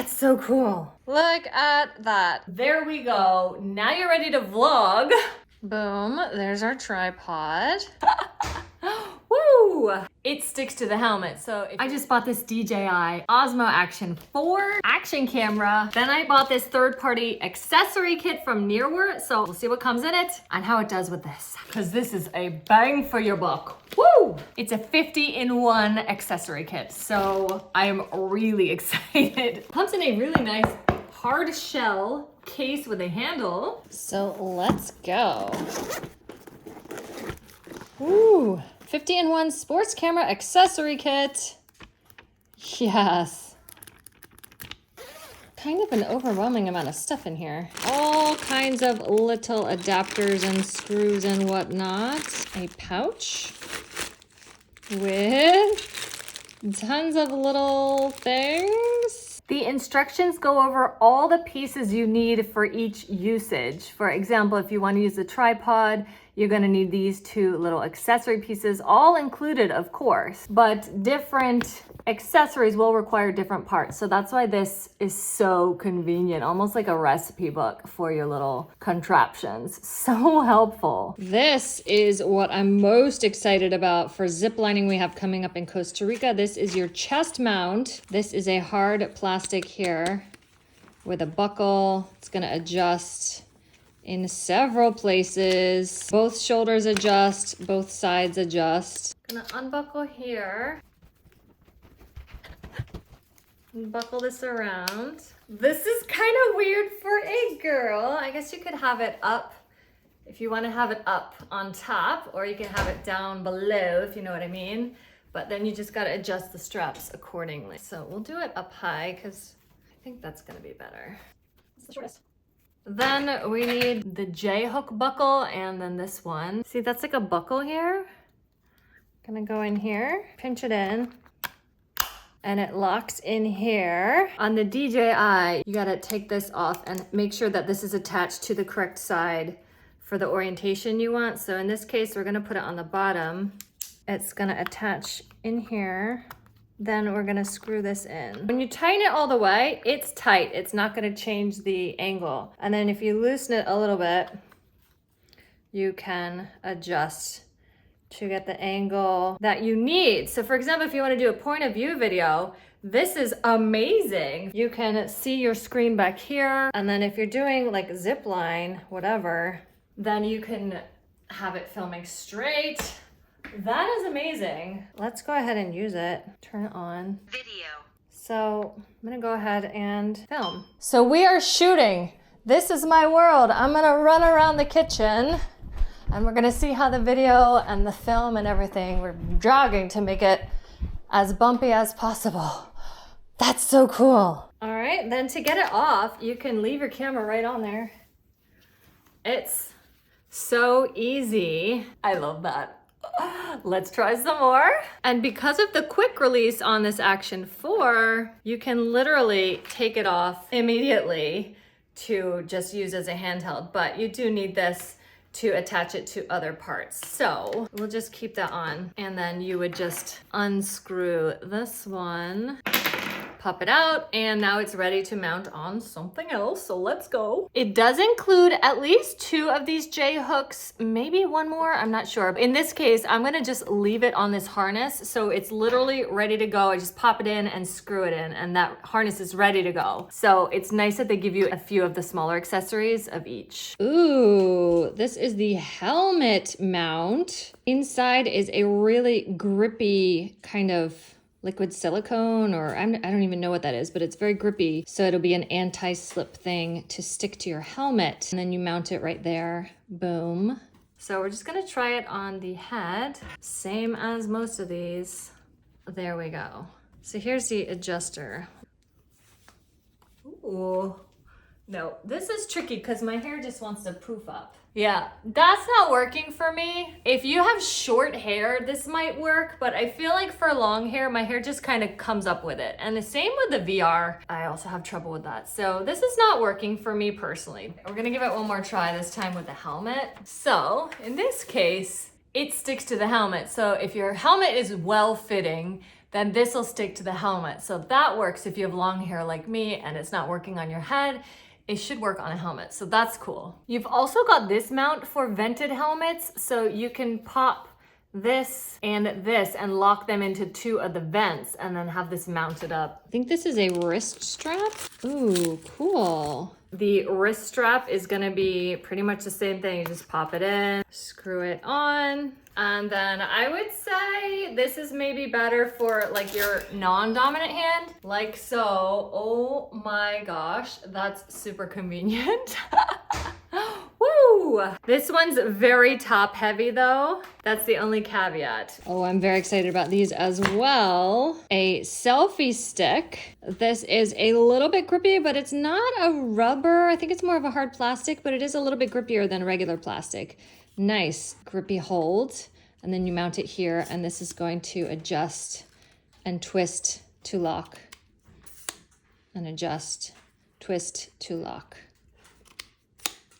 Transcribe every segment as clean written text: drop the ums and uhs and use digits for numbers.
That's so cool. Look at that. There we go. Now you're ready to vlog. Boom, there's our tripod. Woo! It sticks to the helmet. So I just bought this DJI Osmo Action 4 action camera. Then I bought this third-party accessory kit from Nearward. So we'll see what comes in it and how it does with this. Because this is a bang for your buck. Woo! It's a 50-in-1 accessory kit. So I am really excited. Comes in a really nice hard shell case with a handle. So let's go. Ooh, 50-in-1 sports camera accessory kit. Yes. Kind of an overwhelming amount of stuff in here. All kinds of little adapters and screws and whatnot. A pouch with tons of little things. The instructions go over all the pieces you need for each usage. For example, if you want to use the tripod, you're going to need these two little accessory pieces, all included, of course, but different accessories will require different parts. So that's why this is so convenient, almost like a recipe book for your little contraptions. So helpful. This is what I'm most excited about for zip lining we have coming up in Costa Rica. This is your chest mount. This is a hard plastic here with a buckle. It's going to adjust in several places. Both shoulders adjust, both sides adjust. Gonna unbuckle here. And buckle this around. This is kind of weird for a girl. I guess you could have it up if you want to have it up on top, or you can have it down below, if you know what I mean. But then you just got to adjust the straps accordingly. So we'll do it up high because I think that's gonna be better. It's the shortest. Then we need the J-hook buckle and then this one. See, that's like a buckle here. Gonna go in here, pinch it in, and it locks in here. On the DJI, you gotta take this off and make sure that this is attached to the correct side for the orientation you want. So in this case, we're gonna put it on the bottom. It's gonna attach in here. Then we're gonna screw this in. When you tighten it all the way, it's tight. It's not gonna change the angle. And then if you loosen it a little bit, you can adjust to get the angle that you need. So for example, if you wanna do a point of view video, this is amazing. You can see your screen back here. And then if you're doing like zip line, whatever, then you can have it filming straight. That is amazing. Let's go ahead and use it. Turn it on. Video. So I'm gonna go ahead and film. So we are shooting. This is my world. I'm gonna run around the kitchen and we're gonna see how the video and the film and everything, we're jogging to make it as bumpy as possible. That's so cool. All right, then to get it off, you can leave your camera right on there. It's so easy. I love that. Let's try some more. And because of the quick release on this Action 4, you can literally take it off immediately to just use as a handheld, but you do need this to attach it to other parts. So we'll just keep that on, and then you would just unscrew this one, pop it out, and now it's ready to mount on something else. So let's go. It does include at least 2 of these J hooks, maybe one more, I'm not sure. In this case, I'm gonna just leave it on this harness. So it's literally ready to go. I just pop it in and screw it in, and that harness is ready to go. So it's nice that they give you a few of the smaller accessories of each. Ooh, this is the helmet mount. Inside is a really grippy kind of liquid silicone, or I don't even know what that is, but it's very grippy. So it'll be an anti-slip thing to stick to your helmet. And then you mount it right there, boom. So we're just gonna try it on the head. Same as most of these. There we go. So here's the adjuster. Ooh. No, this is tricky because my hair just wants to poof up. Yeah, that's not working for me. If you have short hair, this might work, but I feel like for long hair, my hair just kind of comes up with it. And the same with the VR, I also have trouble with that. So this is not working for me personally. We're gonna give it one more try, this time with the helmet. So in this case, it sticks to the helmet. So if your helmet is well fitting, then this will stick to the helmet. So that works if you have long hair like me and it's not working on your head. It should work on a helmet, so that's cool. You've also got this mount for vented helmets, so you can pop this and lock them into two of the vents and then have this mounted up. I think this is a wrist strap. Ooh, cool. The wrist strap is gonna be pretty much the same thing. You just pop it in, screw it on. And then I would say this is maybe better for like your non-dominant hand, like so. Oh my gosh, that's super convenient. Woo! This one's very top heavy though. That's the only caveat. Oh, I'm very excited about these as well. A selfie stick. This is a little bit grippy, but it's not a rubber. I think it's more of a hard plastic, but it is a little bit grippier than regular plastic. Nice grippy hold. And then you mount it here, and this is going to adjust and twist to lock. And adjust, twist to lock.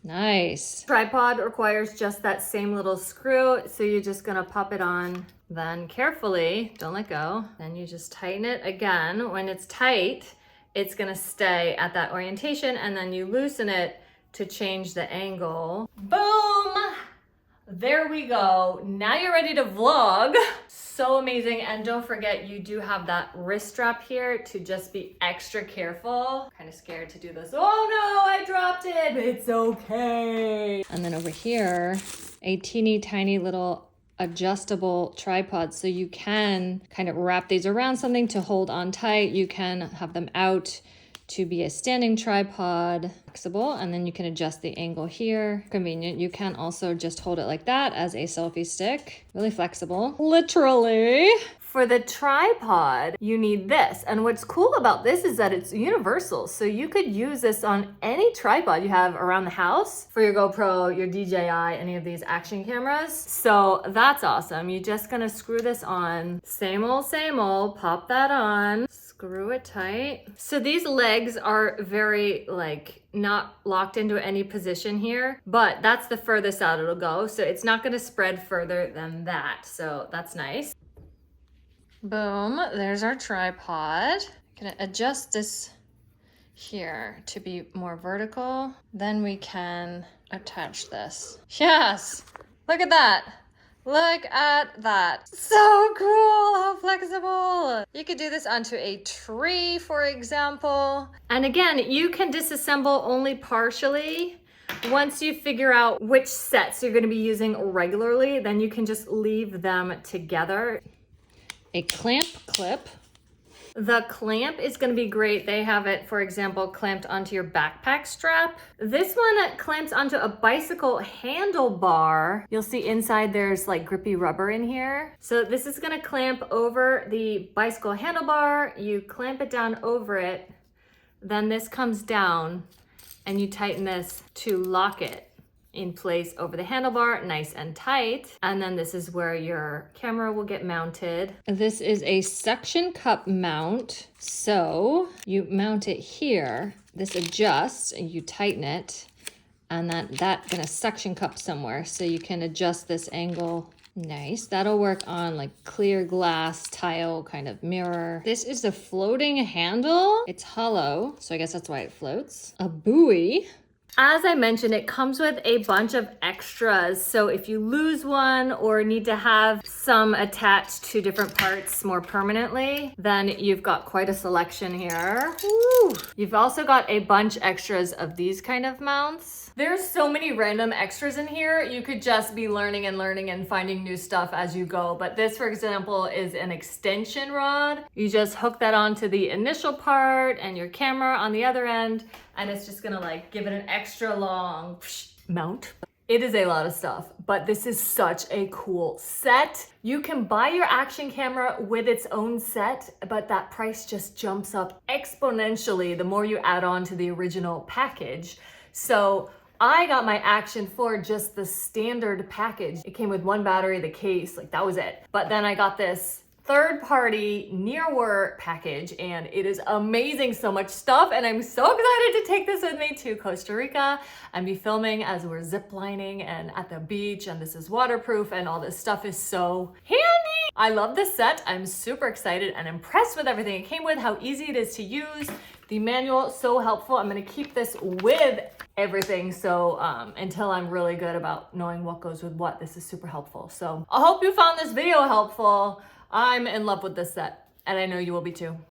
Nice. Tripod requires just that same little screw, so you're just gonna pop it on, then carefully, don't let go, then you just tighten it again. When it's tight, it's gonna stay at that orientation, and then you loosen it to change the angle. Boom! There we go. Now you're ready to vlog. So amazing. And don't forget, you do have that wrist strap here to just be extra careful. Kind of scared to do this. Oh no, I dropped it. It's okay. And then over here, a teeny tiny little adjustable tripod. So you can kind of wrap these around something to hold on tight. You can have them out to be a standing tripod, flexible, and then you can adjust the angle here. Convenient. You can also just hold it like that as a selfie stick. Really flexible. Literally. For the tripod, you need this. And what's cool about this is that it's universal. So you could use this on any tripod you have around the house for your GoPro, your DJI, any of these action cameras. So that's awesome. You're just gonna screw this on. Same old, pop that on. Screw it tight. So these legs are very like not locked into any position here, but that's the furthest out it'll go. So it's not gonna spread further than that. So that's nice. Boom, there's our tripod. Gonna adjust this here to be more vertical. Then we can attach this. Yes, look at that. Look at that. So cool, how flexible. You could do this onto a tree, for example. And again, you can disassemble only partially. Once you figure out which sets you're gonna be using regularly, then you can just leave them together. A clamp clip. The clamp is going to be great. They have it, for example, clamped onto your backpack strap. This one clamps onto a bicycle handlebar. You'll see inside there's like grippy rubber in here. So this is going to clamp over the bicycle handlebar. You clamp it down over it. Then this comes down and you tighten this to lock it in place over the handlebar, nice and tight. And then this is where your camera will get mounted. This is a suction cup mount. So you mount it here, this adjusts and you tighten it, and that's gonna suction cup somewhere. So you can adjust this angle. Nice, that'll work on like clear glass tile kind of mirror. This is the floating handle. It's hollow, so I guess that's why it floats. A buoy. As I mentioned, it comes with a bunch of extras. So if you lose one or need to have some attached to different parts more permanently, then you've got quite a selection here. Woo. You've also got a bunch extras of these kind of mounts. There's so many random extras in here. You could just be learning and finding new stuff as you go. But this, for example, is an extension rod. You just hook that onto the initial part and your camera on the other end, and it's just gonna like give it an extra long mount. It is a lot of stuff, but this is such a cool set. You can buy your action camera with its own set, but that price just jumps up exponentially the more you add on to the original package. So I got my Action for just the standard package. It came with one battery, the case, like that was it. But then I got this third-party Nearwear package, and it is amazing, so much stuff, and I'm so excited to take this with me to Costa Rica and be filming as we're zip lining and at the beach, and this is waterproof, and all this stuff is so handy. I love this set. I'm super excited and impressed with everything it came with, how easy it is to use. The manual, so helpful. I'm gonna keep this with everything, so until I'm really good about knowing what goes with what. This is super helpful. So I hope you found this video helpful. I'm in love with this set, and I know you will be too.